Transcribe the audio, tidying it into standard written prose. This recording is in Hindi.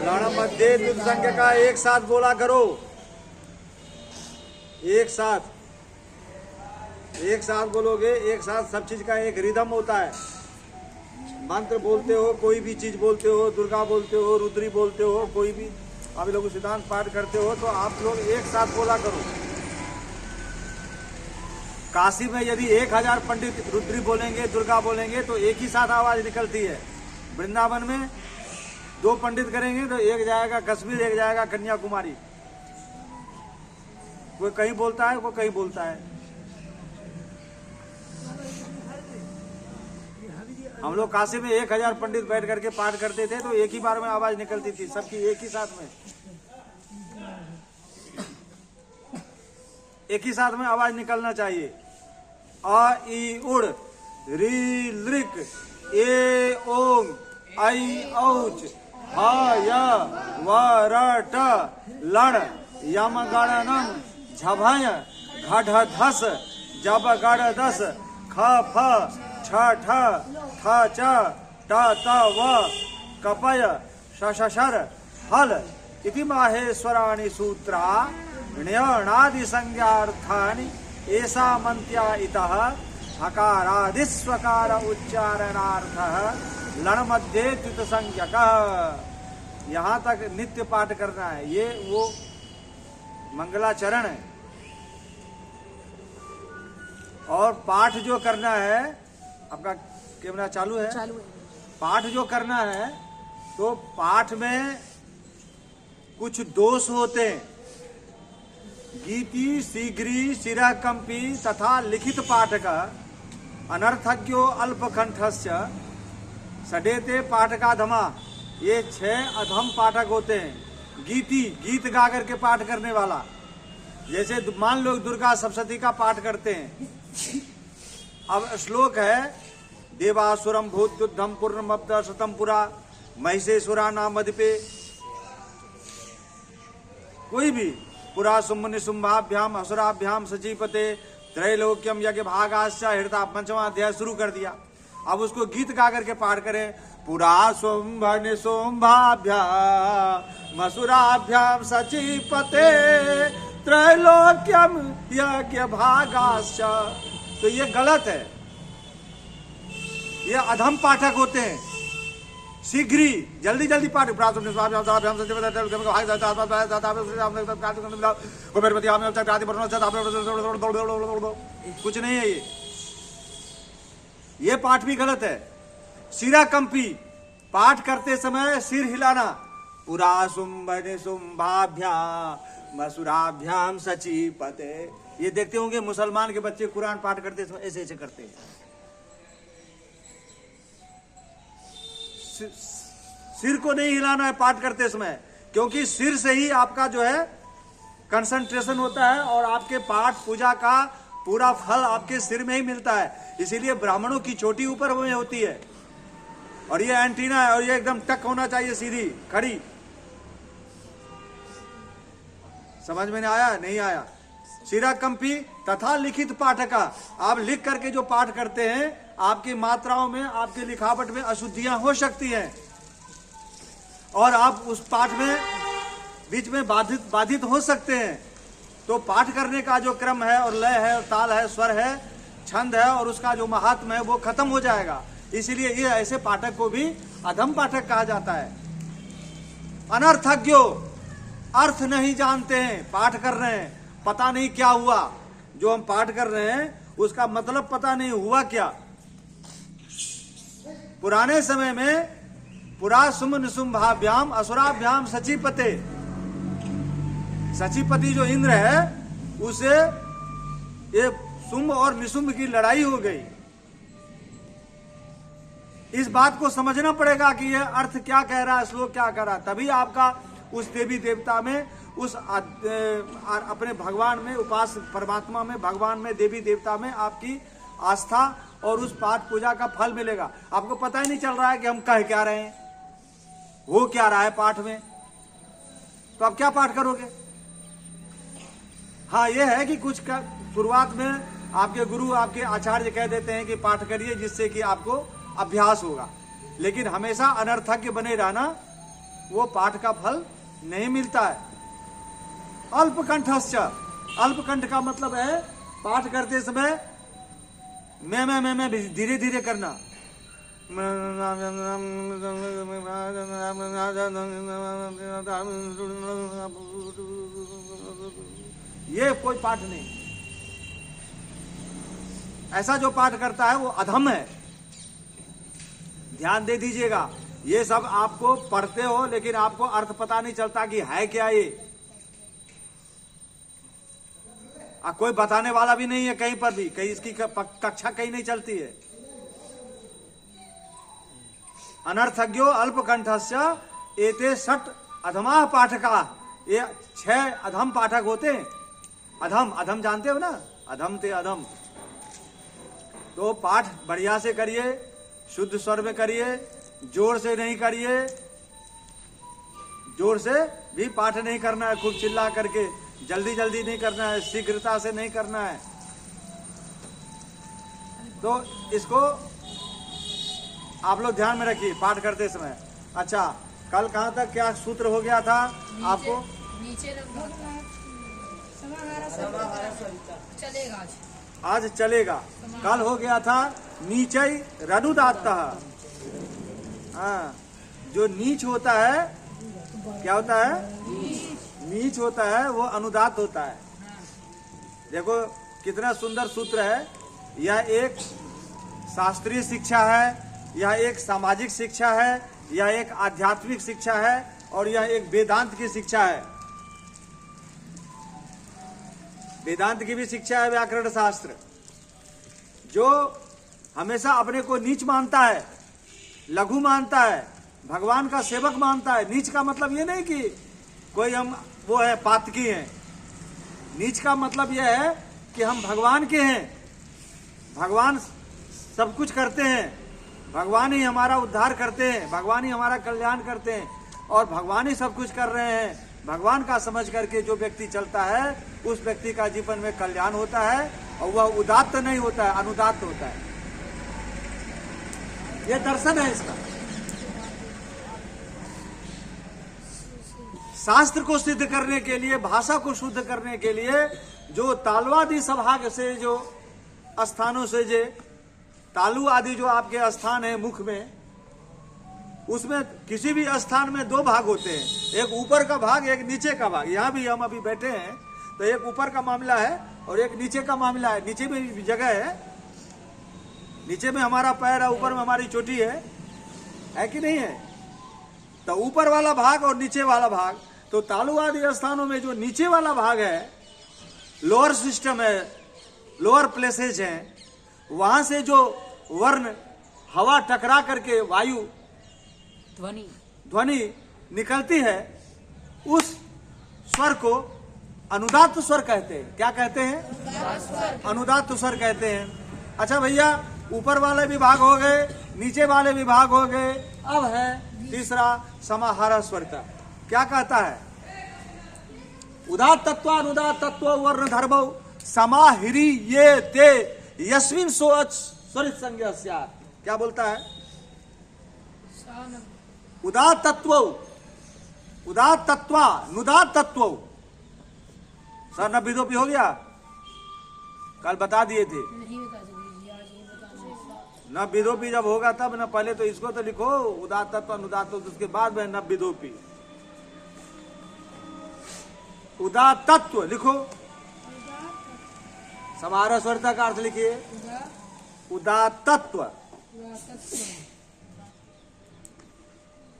लण मध्य द्वित संज्ञा का एक साथ बोला करो, एक साथ बोलोगे, एक साथ सब चीज का एक रिदम होता है। मंत्र बोलते हो, कोई भी चीज बोलते हो, दुर्गा बोलते हो, रुद्री बोलते हो, कोई भी आप लोग सिद्धांत पाठ करते हो, तो आप लोग एक साथ बोला करो। काशी में यदि 1000 पंडित रुद्री बोलेंगे, दुर्गा बोलेंगे, तो एक ही साथ आवाज निकलती है। वृंदावन में 2 पंडित करेंगे तो एक जाएगा कश्मीर, एक जाएगा कन्याकुमारी। कोई कहीं बोलता है, कोई कहीं बोलता है। हम लोग काशी में 1000 पंडित बैठ करके पाठ करते थे, तो एक ही बार में आवाज निकलती थी सबकी, एक ही साथ में, एक ही साथ में आवाज निकलना चाहिए। अ ई उड़, री लृक, ए ओम, आई औच, ह य व र ट, लण यम गणनम, झभय घढ धस, जब गढ़ दस, ख फ छ ठ, थ च, ट त व, कपय शशर हल इति माहेश्वराणि सूत्रा ण्यणादि संज्ञार्थानि ऐसा मंत्या इतः हकारादिस्वकार उच्चारणार्थः लण मध्य द्वित संज्ञक। यहाँ तक नित्य पाठ करना है। ये वो मंगलाचरण है। और पाठ जो करना है, आपका कैमरा चालू है? चालू है। पाठ जो करना है, तो पाठ में कुछ दोष होते हैं। गीति, शीघ्री, शिरकंपी तथा लिखित पाठ का अनर्थज्ञो अल्पकंठस्य सडेते पाठकाधमा, ये 6 अधम पाठक होते हैं। गीति, गीत गा करके पाठ करने वाला, जैसे मान लो दुर्गा सप्तशती का पाठ करते हैं। अब श्लोक है, देवासुरम भूतयुद्धम पूर्णमब्द शतम पुरा महिषेश्वरा नाम मदिपे, कोई भी पुरा सुम्भ निशुंभाभ्याम असुराभ्याम सचीपते त्रैलोक्यम यज्ञ भागाश्च हृता, 5वां अध्याय शुरू कर दिया। अब उसको गीत गा करके पाठ करें। पुरा शुंभ निशुंभाभ्याम असुराभ्याम सचीपते त्रैलोक्यम यज्ञ भागाश्च, तो ये गलत है। ये अधम पाठक होते हैं। शीघ्री, जल्दी जल्दी पाठ, कुछ नहीं है ये पाठ भी गलत है। शिराकंपी, पाठ करते समय सिर हिलाना। पुरा शुंभ निशुंभाभ्याम असुराभ्याम सचीपते, ये देखते होंगे मुसलमान के बच्चे कुरान पाठ करते समय ऐसे ऐसे करते हैं। सिर को नहीं हिलाना है पाठ करते समय, क्योंकि सिर से ही आपका जो है कंसंट्रेशन होता है और आपके पाठ पूजा का पूरा फल आपके सिर में ही मिलता है। इसीलिए ब्राह्मणों की चोटी ऊपर में होती है और ये एंटीना है और ये एकदम टक होना चाहिए, सीधी खड़ी। समझ में नहीं आया? नहीं आया। शिराकंपी तथा लिखित पाठका, आप लिख करके जो पाठ करते हैं, आपकी मात्राओं में, आपकी लिखावट में अशुद्धियां हो सकती हैं और आप उस पाठ में बीच में बाधित हो सकते हैं। तो पाठ करने का जो क्रम है और लय है और ताल है, स्वर है, छंद है और उसका जो महात्म है वो खत्म हो जाएगा। इसीलिए ये ऐसे पाठक को भी अधम पाठक कहा जाता है। अनर्थज्ञो, अर्थ नहीं जानते हैं, पाठ कर रहे हैं, पता नहीं क्या हुआ। जो हम पाठ कर रहे हैं उसका मतलब पता नहीं हुआ क्या। पुराने समय में पुरा शुंभ निशुंभाभ्याम असुराभ्याम सचीपते, सचीपति जो इंद्र है उसे ये शुंभ और निशुंभ की लड़ाई हो गई। इस बात को समझना पड़ेगा कि यह अर्थ क्या कह रहा है, श्लोक क्या कह रहा है, तभी आपका उस देवी देवता में, उस अपने भगवान में, उपास परमात्मा में, भगवान में, देवी देवता में आपकी आस्था और उस पाठ पूजा का फल मिलेगा। आपको पता ही नहीं चल रहा है कि हम कह क्या रहे हैं, हो क्या रहा है पाठ में, तो आप क्या पाठ करोगे? हाँ, यह है कि कुछ का शुरुआत में आपके गुरु, आपके आचार्य कह देते हैं कि पाठ करिए जिससे कि आपको अभ्यास होगा, लेकिन हमेशा अनर्थज्ञ बने रहना वो पाठ का फल नहीं मिलता है। अल्पकंठस्य, अल्पकंठ का मतलब है पाठ करते समय मैं धीरे धीरे करना। ये कोई पाठ नहीं। ऐसा जो पाठ करता है वो अधम है। ध्यान दे दीजिएगा, ये सब आपको पढ़ते हो लेकिन आपको अर्थ पता नहीं चलता कि है क्या ये। कोई बताने वाला भी नहीं है कहीं पर भी, कहीं इसकी कक्षा कहीं नहीं चलती है। अनर्थज्ञो अल्पकंठस्य एते षट अधमा पाठका, ये 6 अधम पाठक होते हैं। अधम, अधम जानते हो ना, अधम ते अधम। तो पाठ बढ़िया से करिए, शुद्ध स्वर में करिए, जोर से नहीं करिए। जोर से भी पाठ नहीं करना है, खूब चिल्ला करके, जल्दी जल्दी नहीं करना है, शीघ्रता से नहीं करना है। तो इसको आप लोग ध्यान में रखिए पाठ करते समय। अच्छा, कल कहाँ तक क्या सूत्र हो गया था आपको? नीचे चलेगा आज चलेगा। कल हो गया था नीचे रनुदात्ता। हाँ, जो नीच होता है, क्या होता है? नीच होता है, वो अनुदात होता है। देखो कितना सुंदर सूत्र है। यह एक शास्त्रीय शिक्षा है, यह एक सामाजिक शिक्षा है, यह एक आध्यात्मिक शिक्षा है और यह एक वेदांत की शिक्षा है। वेदांत की भी शिक्षा है, व्याकरण शास्त्र। जो हमेशा अपने को नीच मानता है, लघु मानता है, भगवान का सेवक मानता है। नीच का मतलब ये नहीं कि कोई हम वो है पातकी हैं। नीच का मतलब यह है कि हम भगवान के हैं, भगवान सब कुछ करते हैं, भगवान ही हमारा उद्धार करते हैं, भगवान ही हमारा कल्याण करते हैं और भगवान ही सब कुछ कर रहे हैं। भगवान का समझ करके जो व्यक्ति चलता है उस व्यक्ति का जीवन में कल्याण होता है और वह उदात्त नहीं होता है, अनुदात्त होता है। यह दर्शन है इसका। शास्त्र को सिद्ध करने के लिए, भाषा को शुद्ध करने के लिए जो तालवादी सभाग से, जो स्थानों से, जो तालु आदि जो आपके स्थान है मुख में, उसमें किसी भी स्थान में 2 भाग होते हैं, एक ऊपर का भाग, एक नीचे का भाग। यहाँ भी हम अभी बैठे हैं तो एक ऊपर का मामला है और एक नीचे का मामला है। नीचे में भी जगह है, नीचे में हमारा पैर है, ऊपर में हमारी चोटी है कि नहीं है? तो ऊपर वाला भाग और नीचे वाला भाग। तो तालु आदि स्थानों में जो नीचे वाला भाग है, लोअर सिस्टम है, लोअर प्लेसेज हैं, वहां से जो वर्ण हवा टकरा करके वायु ध्वनि निकलती है, उस स्वर को अनुदात्त स्वर कहते हैं। क्या कहते हैं? अनुदात्त स्वर कहते हैं। अच्छा भैया, ऊपर वाले विभाग हो गए, नीचे वाले विभाग हो गए। अब है तीसरा समाहार स्वर का। क्या कहता है? उदात्त तत्व अनुदात्त तत्व वर्ण धर्म समाहिरी ये ते यस्मिन सोच स्वरित संज्ञा स्यात्। क्या बोलता है? उदात्त तत्व, उदात्त तत्व, नुदात्त तत्व। सर नब्बीदोपी हो गया? कल बता दिए थे। नब्बीदोपी जब होगा तब ना, पहले तो इसको तो लिखो, उदात्त तत्व अनुदात्त तत्व, उसके बाद में नब्बीदोपी। उदात्त तत्व लिखो, समाहार स्वरता का अर्थ लिखिए। उदात्त तत्व